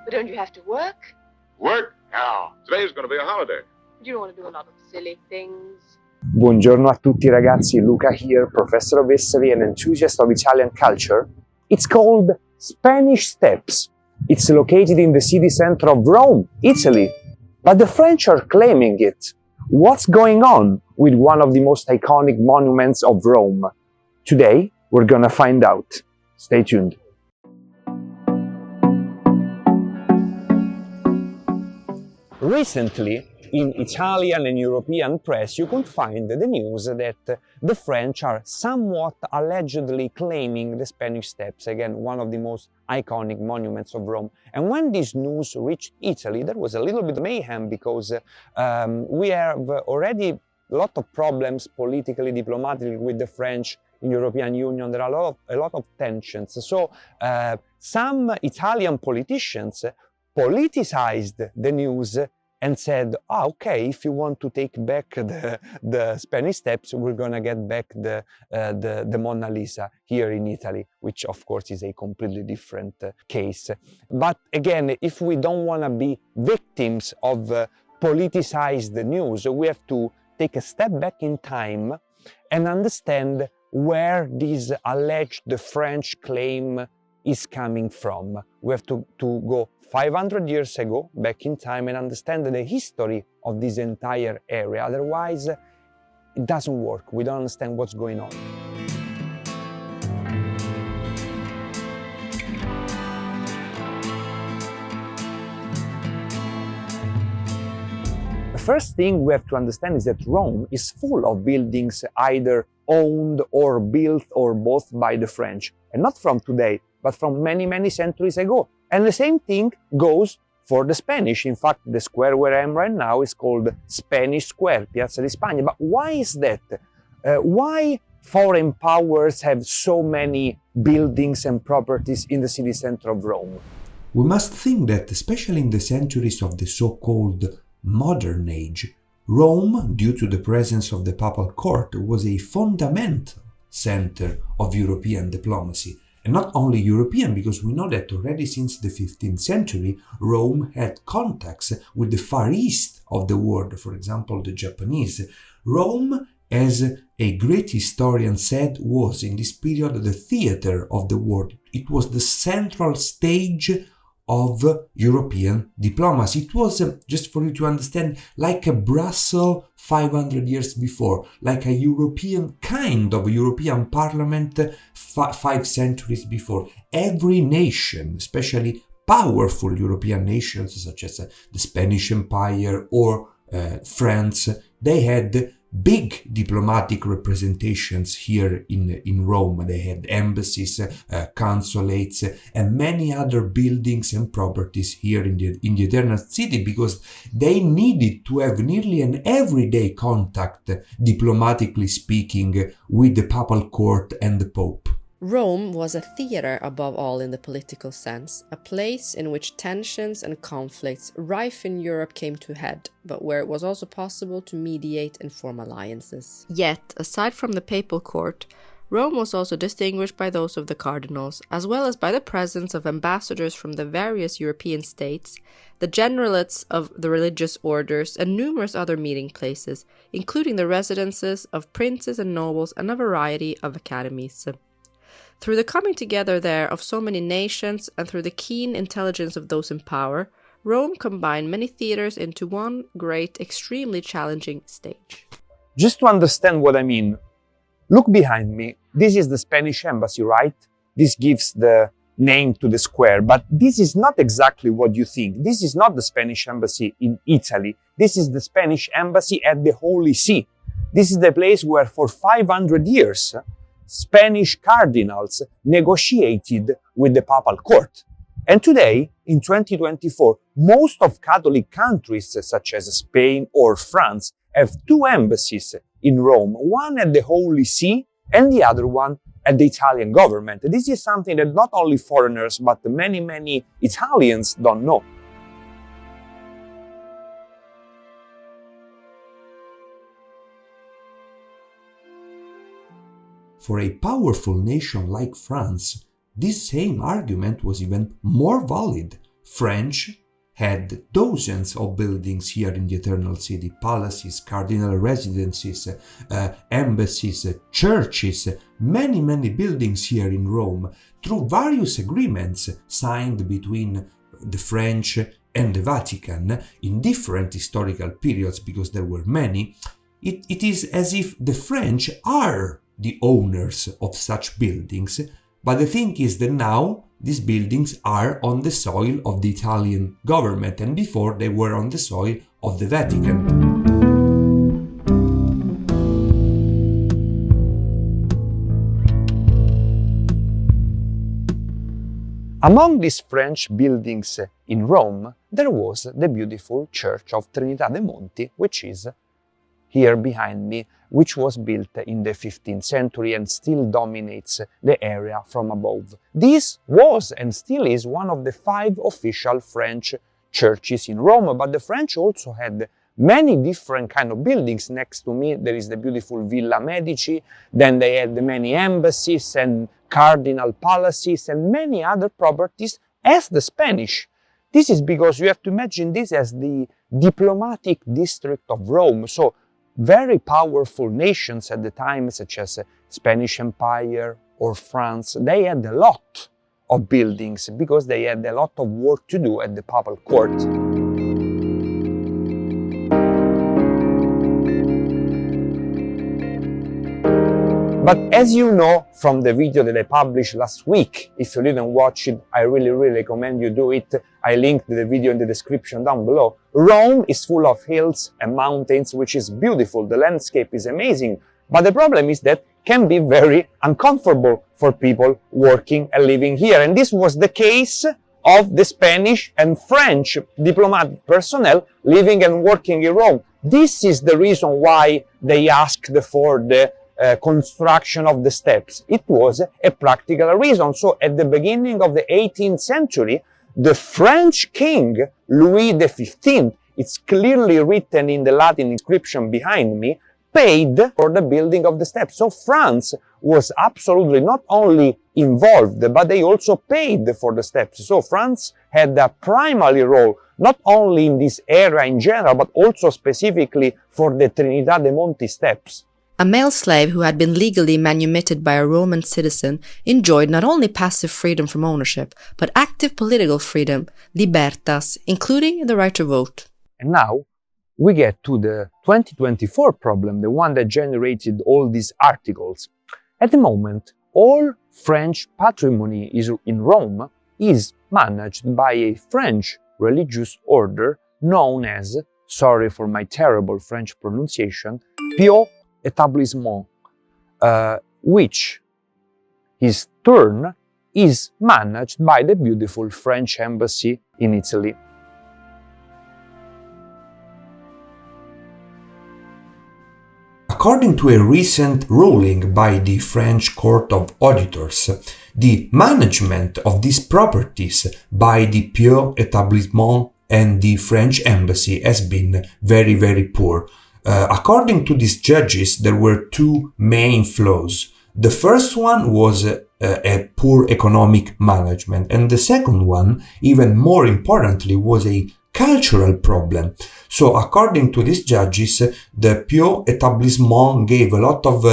But don't you have to work? Work? No. Today's going to be a holiday. You don't want to do a lot of silly things. Buongiorno a tutti ragazzi, Luca here, professor of history and enthusiast of Italian culture. It's called Spanish Steps. It's located in the city center of Rome, Italy. But the French are claiming it. What's going on with one of the most iconic monuments of Rome? Today, we're gonna find out. Stay tuned. Recently, in Italian and European press, you could find the news that the French are somewhat allegedly claiming the Spanish Steps, again, one of the most iconic monuments of Rome. And when this news reached Italy, there was a little bit of mayhem because we have already a lot of problems politically, diplomatically with the French in European Union. There are a lot of tensions. So some Italian politicians politicized the news and said, okay, if you want to take back the Spanish Steps, we're gonna get back the Mona Lisa here in Italy, which of course is a completely different case. But again, if we don't wanna be victims of politicized news, we have to take a step back in time and understand where this alleged French claim is coming from. We have to go 500 years ago, back in time, and understand the history of this entire area. Otherwise, it doesn't work. We don't understand what's going on. The first thing we have to understand is that Rome is full of buildings either owned or built or both by the French. And not from today, but from many, many centuries ago. And the same thing goes for the Spanish. In fact, the square where I am right now is called Spanish Square, Piazza di Spagna. But why is that? Why foreign powers have so many buildings and properties in the city center of Rome? We must think that, especially in the centuries of the so-called modern age, Rome, due to the presence of the papal court, was a fundamental center of European diplomacy. And not only European, because we know that already since the 15th century, Rome had contacts with the Far East of the world, for example, the Japanese. Rome, as a great historian said, was in this period the theater of the world. It was the central stage of European diplomacy. It was, just for you to understand, like a Brussels 500 years before, like a European kind of European parliament 5 centuries before. Every nation, especially powerful European nations such as the Spanish Empire or France, they had big diplomatic representations here in Rome. They had embassies, consulates, and many other buildings and properties here in the Eternal City, because they needed to have nearly an everyday contact, diplomatically speaking, with the papal court and the Pope. Rome was a theater above all in the political sense, a place in which tensions and conflicts rife in Europe came to a head, but where it was also possible to mediate and form alliances. Yet, aside from the papal court, Rome was also distinguished by those of the cardinals, as well as by the presence of ambassadors from the various European states, the generalates of the religious orders, and numerous other meeting places, including the residences of princes and nobles and a variety of academies. Through the coming together there of so many nations and through the keen intelligence of those in power, Rome combined many theaters into one great, extremely challenging stage. Just to understand what I mean, look behind me. This is the Spanish embassy, right? This gives the name to the square, but this is not exactly what you think. This is not the Spanish embassy in Italy. This is the Spanish embassy at the Holy See. This is the place where for 500 years, Spanish cardinals negotiated with the papal court. And today, in 2024, most of Catholic countries, such as Spain or France, have 2 embassies in Rome, one at the Holy See and the other one at the Italian government. This is something that not only foreigners, but many, many Italians don't know. For a powerful nation like France, this same argument was even more valid. French had dozens of buildings here in the Eternal City: palaces, cardinal residences, embassies, churches, many buildings here in Rome, through various agreements signed between the French and the Vatican in different historical periods, because there were many. It is as if the French are the owners of such buildings, but the thing is that now these buildings are on the soil of the Italian government, and before they were on the soil of the Vatican. Among these French buildings in Rome, there was the beautiful Church of Trinità dei Monti, which is here behind me, which was built in the 15th century and still dominates the area from above. This was and still is one of the 5 official French churches in Rome, but the French also had many different kind of buildings. Next to me there is the beautiful Villa Medici, then they had many embassies and cardinal palaces and many other properties as the Spanish. This is because you have to imagine this as the diplomatic district of Rome, so very powerful nations at the time, such as Spanish Empire or France, they had a lot of buildings because they had a lot of work to do at the papal court. But as you know from the video that I published last week, if you didn't watch it, I really recommend you do it. I linked the video in the description down below. Rome is full of hills and mountains, which is beautiful. The landscape is amazing. But the problem is that it can be very uncomfortable for people working and living here. And this was the case of the Spanish and French diplomatic personnel living and working in Rome. This is the reason why they asked for the construction of the steps. It was a practical reason. So at the beginning of the 18th century, the French king, Louis XV, it's clearly written in the Latin inscription behind me, paid for the building of the steps. So France was absolutely not only involved, but they also paid for the steps. So France had a primary role, not only in this area in general, but also specifically for the Trinità dei Monti steps. A male slave who had been legally manumitted by a Roman citizen enjoyed not only passive freedom from ownership, but active political freedom, libertas, including the right to vote. And now we get to the 2024 problem, the one that generated all these articles. At the moment, all French patrimony in Rome is managed by a French religious order known as, sorry for my terrible French pronunciation, Pio Etablissement, which his turn is managed by the beautiful French embassy in Italy. According to a recent ruling by the French Court of Auditors, the management of these properties by the Pio Etablissement and the French embassy has been very poor. According to these judges, there were 2 main flaws. The first one was a poor economic management, and the second one, even more importantly, was a cultural problem. So according to these judges, the Pio Etablissement gave a lot of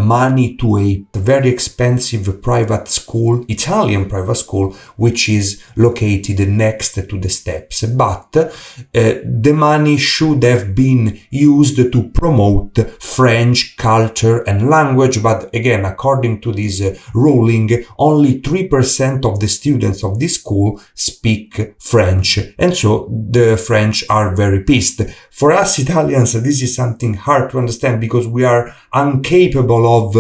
money to a very expensive private school, Italian private school, which is located next to the steps. But the money should have been used to promote French culture and language. But again, according to this ruling, only 3% of the students of this school speak French. And so the French are very pissed. For us Italians, this is something hard to understand because we are incapable of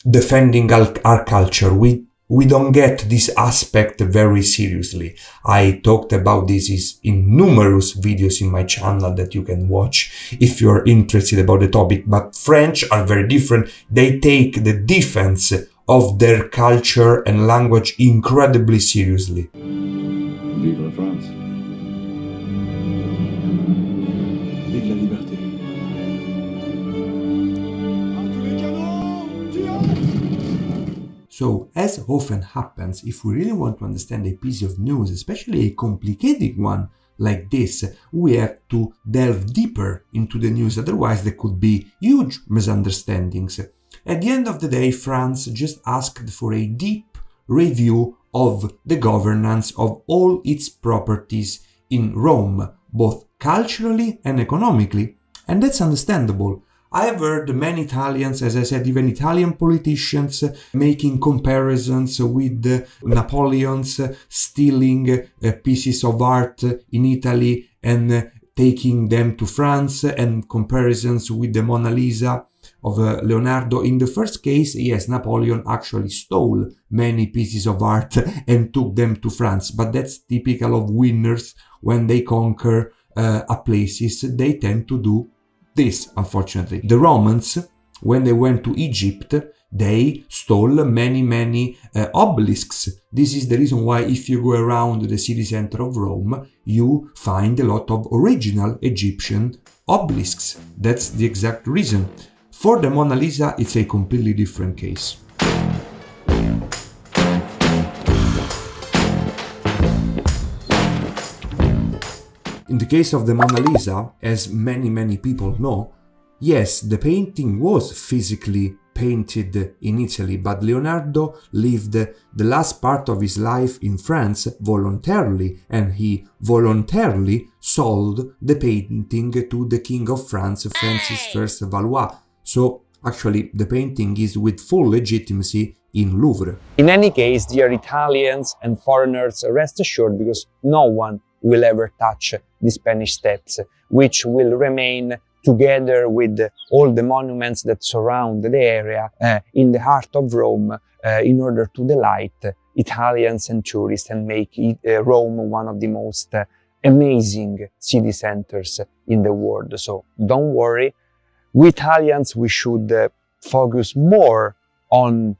defending our culture. We don't get this aspect very seriously. I talked about this in numerous videos in my channel that you can watch if you're interested about the topic. But French are very different. They take the defense of their culture and language incredibly seriously. Vive la France. Vive la liberté. So, as often happens, if we really want to understand a piece of news, especially a complicated one like this, we have to delve deeper into the news, otherwise there could be huge misunderstandings. At the end of the day, France just asked for a deep review of the governance of all its properties in Rome, both culturally and economically, and that's understandable. I have heard many Italians, as I said, even Italian politicians making comparisons with Napoleon's stealing pieces of art in Italy and taking them to France, and comparisons with the Mona Lisa of Leonardo. In the first case, yes, Napoleon actually stole many pieces of art and took them to France, but that's typical of winners. When they conquer places, they tend to do this, unfortunately. The Romans, when they went to Egypt, they stole many obelisks. This is the reason why if you go around the city center of Rome, you find a lot of original Egyptian obelisks. That's the exact reason. For the Mona Lisa, it's a completely different case. In the case of the Mona Lisa, as many people know, yes, the painting was physically painted in Italy, but Leonardo lived the last part of his life in France voluntarily, and he voluntarily sold the painting to the King of France, Francis I Valois. So actually the painting is with full legitimacy in Louvre. In any case, dear Italians and foreigners, rest assured, because no one will ever touch the Spanish Steps, which will remain together with all the monuments that surround the area in the heart of Rome in order to delight Italians and tourists and make Rome one of the most amazing city centers in the world. So don't worry, we Italians, we should focus more on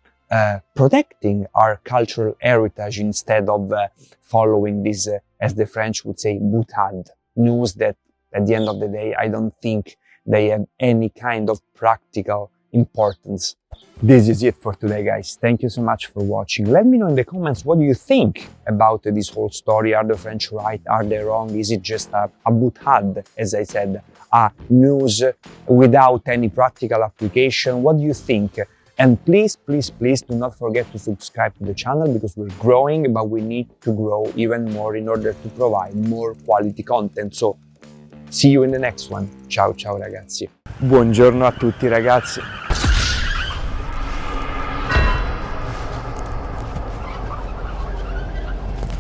protecting our cultural heritage instead of following this, as the French would say, boutade, news that at the end of the day, I don't think they have any kind of practical importance. This is it for today, guys. Thank you so much for watching. Let me know in the comments what do you think about this whole story. Are the French right? Are they wrong? Is it just a boutade, as I said, a news without any practical application? What do you think? And please do not forget to subscribe to the channel, because we're growing, but we need to grow even more in order to provide more quality content. So see you in the next one. Ciao ragazzi. Buongiorno a tutti ragazzi.